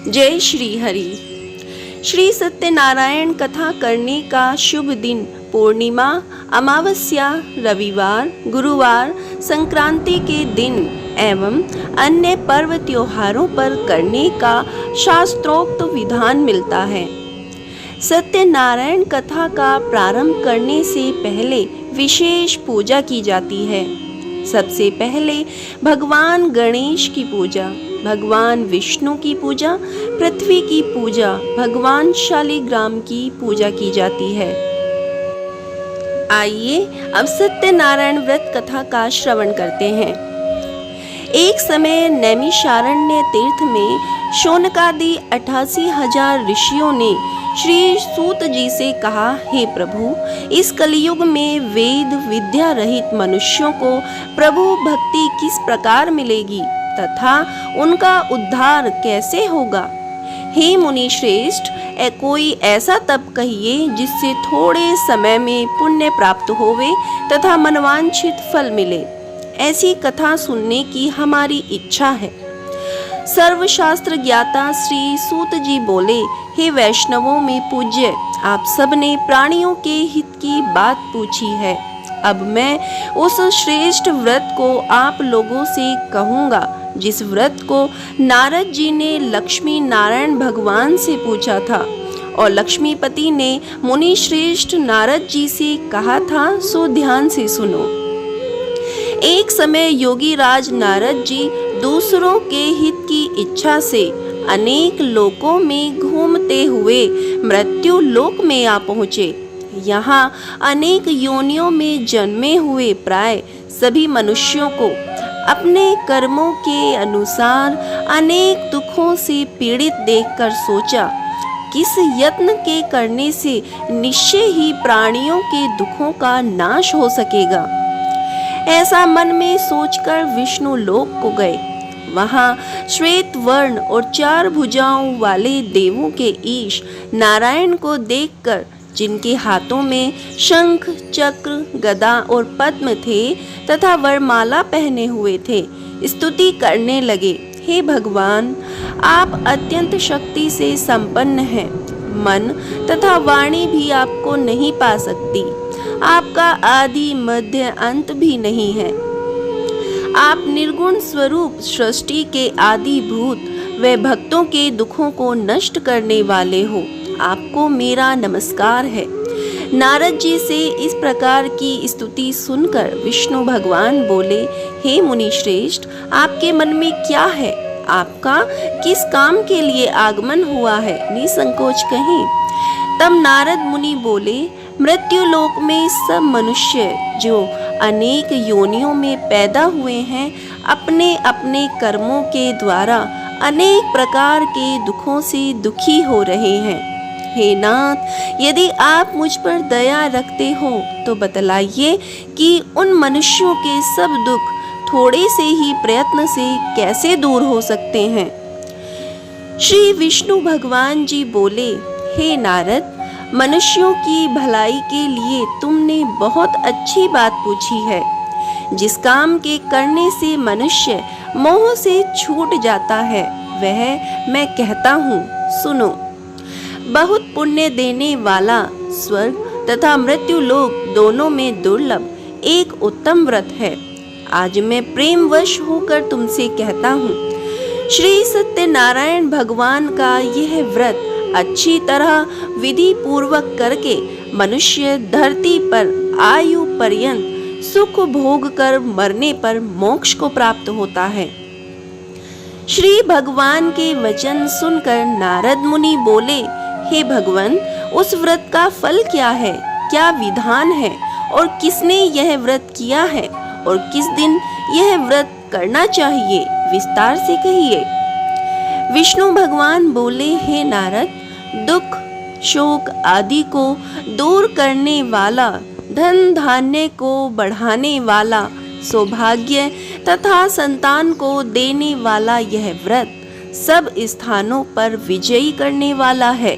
जय श्री हरि। श्री सत्यनारायण कथा करने का शुभ दिन पूर्णिमा, अमावस्या, रविवार, गुरुवार, संक्रांति के दिन एवं अन्य पर्व त्योहारों पर करने का शास्त्रोक्त विधान मिलता है। सत्यनारायण कथा का प्रारंभ करने से पहले विशेष पूजा की जाती है। सबसे पहले भगवान गणेश की पूजा, भगवान विष्णु की पूजा, पृथ्वी की पूजा, भगवान शालिग्राम की पूजा की जाती है। आइए अब सत्यनारायण व्रत कथा का श्रवण करते हैं। एक समय नैमिषारण्य तीर्थ में शौनकादि 88,000 ऋषियों ने श्री सूत जी से कहा, हे प्रभु, इस कलयुग में वेद विद्या रहित मनुष्यों को प्रभु भक्ति किस प्रकार मिलेगी तथा उनका उद्धार कैसे होगा। हे मुनि श्रेष्ठ, कोई ऐसा तप कहिए जिससे थोड़े समय में पुण्य प्राप्त होवे तथा मनवांछित फल मिले। ऐसी कथा सुनने की हमारी इच्छा है। सर्वशास्त्र ज्ञाता श्री सूत जी बोले, हे वैष्णवों में पूज्य, आप सब ने प्राणियों के हित की बात पूछी है। अब मैं उस श्रेष्ठ व्रत को आप लोगों से कहूँगा जिस व्रत को नारद जी ने लक्ष्मी नारायण भगवान से पूछा था और लक्ष्मीपति ने मुनि श्रेष्ठ नारद जी से कहा था, सो ध्यान से सुनो। एक समय योगी राज नारद जी दूसरों के हित की इच्छा से अनेक लोकों में घूमते हुए मृत्यु लोक में आ पहुँचे। यहाँ अनेक योनियों में जन्मे हुए प्राय सभी मनुष्यों को अपने कर्मों के अनुसार अनेक दुखों से पीड़ित देखकर सोचा, किस यत्न के करने से निश्चय ही प्राणियों के दुखों का नाश हो सकेगा। ऐसा मन में सोचकर विष्णु लोक को गए। वहाँ श्वेत वर्ण और 4 भुजाओं वाले देवों के ईश नारायण को देखकर, जिनके हाथों में शंख, चक्र, गदा और पद्म थे तथा वरमाला पहने हुए थे, स्तुति करने लगे, हे भगवान, आप अत्यंत शक्ति से संपन्न हैं। मन तथा वाणी भी आपको नहीं पा सकती। आपका आदि मध्य अंत भी नहीं है। आप निर्गुण स्वरूप सृष्टि के आदि भूत व भक्तों के दुखों को नष्ट करने वाले हो। आपको मेरा नमस्कार है। नारद जी से इस प्रकार की स्तुति सुनकर विष्णु भगवान बोले, हे मुनि श्रेष्ठ, आपके मन में क्या है? आपका किस काम के लिए आगमन हुआ है? निसंकोच कहें। तब नारद मुनि बोले, मृत्यु लोक में सब मनुष्य जो अनेक योनियों में पैदा हुए हैं, अपने अपने कर्मों के द्वारा अनेक प्रकार के दुखों से दुखी हो रहे हैं। हे नाथ, यदि आप मुझ पर दया रखते हो तो बतलाइए कि उन मनुष्यों के सब दुख थोड़े से ही प्रयत्न से कैसे दूर हो सकते हैं। श्री विष्णु भगवान जी बोले, हे नारद, मनुष्यों की भलाई के लिए तुमने बहुत अच्छी बात पूछी है। जिस काम के करने से मनुष्य मोह से छूट जाता है वह मैं कहता हूँ, सुनो। बहुत पुण्य देने वाला स्वर्ग तथा मृत्यु लोक दोनों में दुर्लभ एक उत्तम व्रत है। आज मैं प्रेमवश होकर तुमसे कहता हूँ, श्री सत्यनारायण भगवान का यह व्रत अच्छी तरह विधि पूर्वक करके मनुष्य धरती पर आयु पर्यंत सुख भोग कर मरने पर मोक्ष को प्राप्त होता है। श्री भगवान के वचन सुनकर नारद मुनि बोले, हे भगवान, उस व्रत का फल क्या है? क्या विधान है और किसने यह व्रत किया है और किस दिन यह व्रत करना चाहिए? विस्तार से कहिए। विष्णु भगवान बोले, हे नारद, दुख शोक आदि को दूर करने वाला, धन धान्य को बढ़ाने वाला, सौभाग्य तथा संतान को देने वाला यह व्रत सब स्थानों पर विजयी करने वाला है।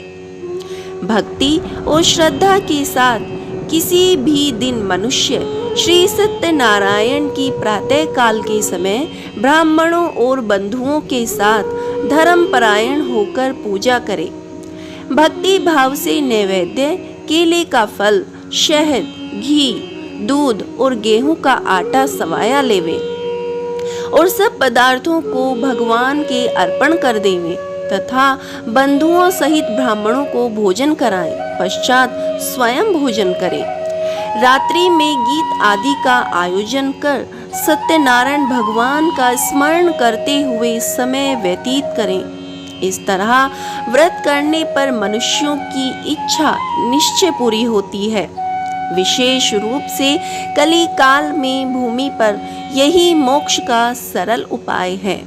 भक्ति और श्रद्धा के साथ किसी भी दिन मनुष्य श्री सत्यनारायण की प्रातः काल के समय ब्राह्मणों और बंधुओं के साथ धर्मपरायण होकर पूजा करें। भक्ति भाव से नैवेद्य केले का फल, शहद, घी, दूध और गेहूं का आटा सवाया लेवे और सब पदार्थों को भगवान के अर्पण कर देवे तथा बंधुओं सहित ब्राह्मणों को भोजन कराएं। पश्चात स्वयं भोजन करें। रात्रि में गीत आदि का आयोजन कर सत्यनारायण भगवान का स्मरण करते हुए समय व्यतीत करें। इस तरह व्रत करने पर मनुष्यों की इच्छा निश्चय पूरी होती है। विशेष रूप से कली काल में भूमि पर यही मोक्ष का सरल उपाय है।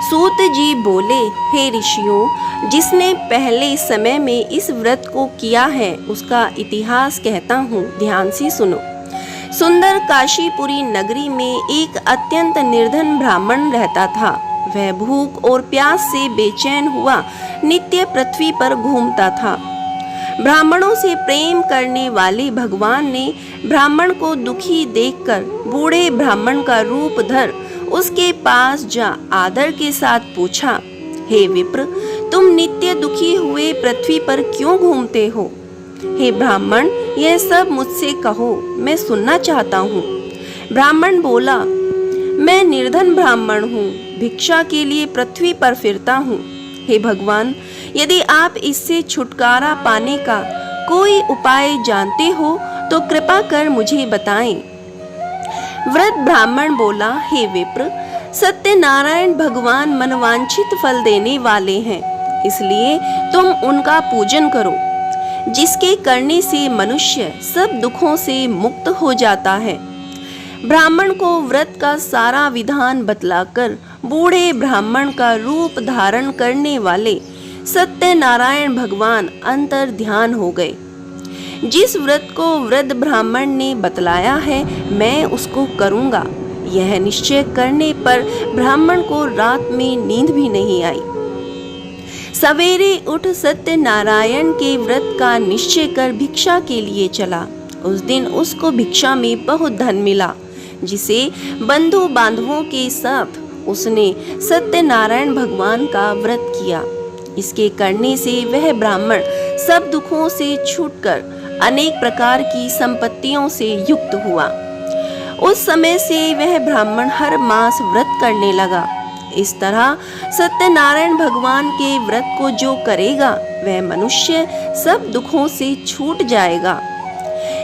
सूत जी बोले, हे ऋषियों, जिसने पहले समय में इस व्रत को किया है उसका इतिहास कहता हूँ, ध्यान से सुनो। सुंदर काशीपुरी नगरी में एक अत्यंत निर्धन ब्राह्मण रहता था। वह भूख और प्यास से बेचैन हुआ नित्य पृथ्वी पर घूमता था। ब्राह्मणों से प्रेम करने वाले भगवान ने ब्राह्मण को दुखी देखकर बूढ़े ब्राह्मण का रूप धर उसके पास जा आदर के साथ पूछा, हे विप्र, तुम नित्य दुखी हुए पृथ्वी पर क्यों घूमते हो? हे ब्राह्मण, यह सब मुझसे कहो, मैं सुनना चाहता हूँ। ब्राह्मण बोला, मैं निर्धन ब्राह्मण हूँ, भिक्षा के लिए पृथ्वी पर फिरता हूँ। हे भगवान, यदि आप इससे छुटकारा पाने का कोई उपाय जानते हो तो कृपा कर मुझे बताएं। वृद्ध ब्राह्मण बोला, हे विप्र, सत्यनारायण भगवान मनवांछित फल देने वाले हैं, इसलिए तुम उनका पूजन करो, जिसके करने से मनुष्य सब दुखों से मुक्त हो जाता है। ब्राह्मण को व्रत का सारा विधान बतलाकर बूढ़े ब्राह्मण का रूप धारण करने वाले सत्यनारायण भगवान अंतर ध्यान हो गए। जिस व्रत को वृद्ध ब्राह्मण ने बतलाया है मैं उसको करूँगा, यह निश्चय करने पर ब्राह्मण को रात में नींद भी नहीं आई। सवेरे उठ सत्यनारायण के व्रत का निश्चय कर भिक्षा के लिए चला। उस दिन उसको भिक्षा में बहुत धन मिला, जिसे बंधु बांधवों के साथ उसने सत्यनारायण भगवान का व्रत किया। इसके करने से वह ब्राह्मण सब दुखों से छूटकर अनेक प्रकार की संपत्तियों से युक्त हुआ। उस समय से वह ब्राह्मण हर मास व्रत करने लगा। इस तरह सत्यनारायण भगवान के व्रत को जो करेगा वह मनुष्य सब दुखों से छूट जाएगा।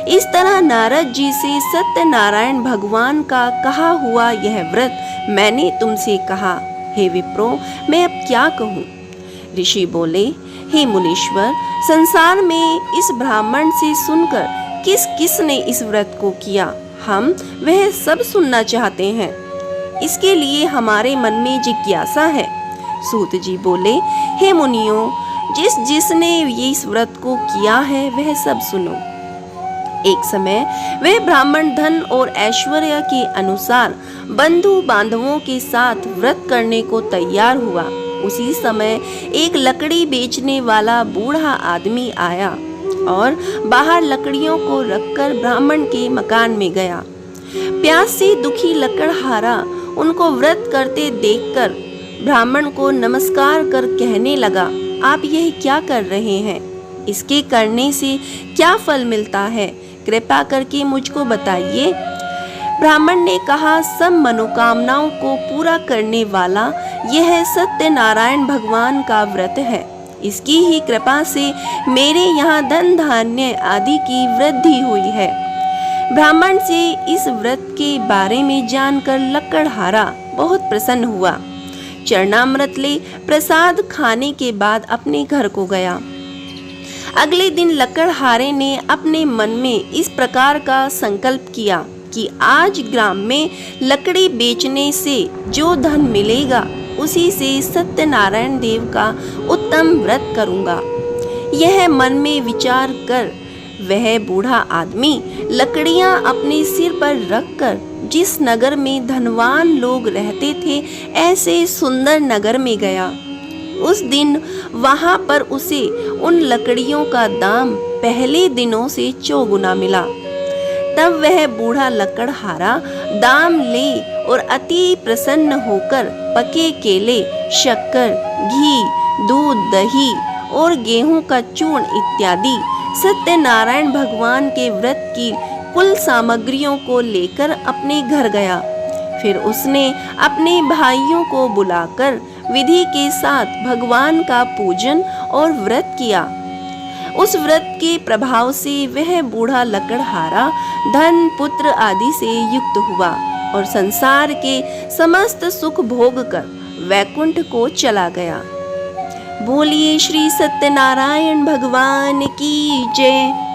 इस तरह नारद जी से सत्यनारायण भगवान का कहा हुआ यह व्रत मैंने तुमसे कहा। हे विप्रो, मैं अब क्या कहूँ? ऋषि बोले, हे मुनीश्वर, संसार में इस ब्राह्मण से सुनकर किस किस ने इस व्रत को किया, हम वह सब सुनना चाहते हैं। इसके लिए हमारे मन में जिज्ञासा है। सूत जी बोले, हे मुनियों, जिसने ये इस व्रत को किया है वह सब सुनो। एक समय वह ब्राह्मण धन और ऐश्वर्य के अनुसार बंधु बांधवों के साथ व्रत करने को तैयार हुआ। उसी समय एक लकड़ी बेचने वाला बूढ़ा आदमी आया और बाहर लकड़ियों को रखकर ब्राह्मण के मकान में गया। प्यास से दुखी लकड़हारा उनको व्रत करते देखकर ब्राह्मण को नमस्कार कर कहने लगा, आप यह क्या कर रहे हैं? इसके करने से क्या फल मिलता है? कृपा करके मुझको बताइए। ब्राह्मण ने कहा, सब मनोकामनाओं को पूरा करने वाला यह सत्यनारायण भगवान का व्रत है। इसकी ही कृपा से मेरे यहाँ धन धान्य आदि की वृद्धि हुई है। ब्राह्मण से इस व्रत के बारे में जानकर लकड़हारा बहुत प्रसन्न हुआ। चरणामृत ले प्रसाद खाने के बाद अपने घर को गया। अगले दिन लकड़हारे ने अपने मन में इस प्रकार का संकल्प किया कि आज ग्राम में लकड़ी बेचने से जो धन मिलेगा उसी से सत्यनारायण देव का उत्तम व्रत करूंगा। यह मन में विचार कर वह बूढ़ा आदमी लकड़ियां अपने सिर पर रखकर जिस नगर में धनवान लोग रहते थे ऐसे सुंदर नगर में गया। उस दिन वहां पर उसे उन लकड़ियों का दाम पहले दिनों से चौगुना मिला। तब वह बूढ़ा लकड़हारा दाम ले और अति प्रसन्न होकर पके केले, शक्कर, घी, दूध, दही और गेहूं का चूर्ण इत्यादि सत्यनारायण भगवान के व्रत की कुल सामग्रियों को लेकर अपने घर गया। फिर उसने अपने भाइयों को बुलाकर विधि के साथ भगवान का पूजन और व्रत किया। उस व्रत के प्रभाव से वह बूढ़ा लकड़हारा धन, पुत्र आदि से युक्त हुआ और संसार के समस्त सुख भोग कर वैकुंठ को चला गया। बोलिए श्री सत्यनारायण भगवान की जय।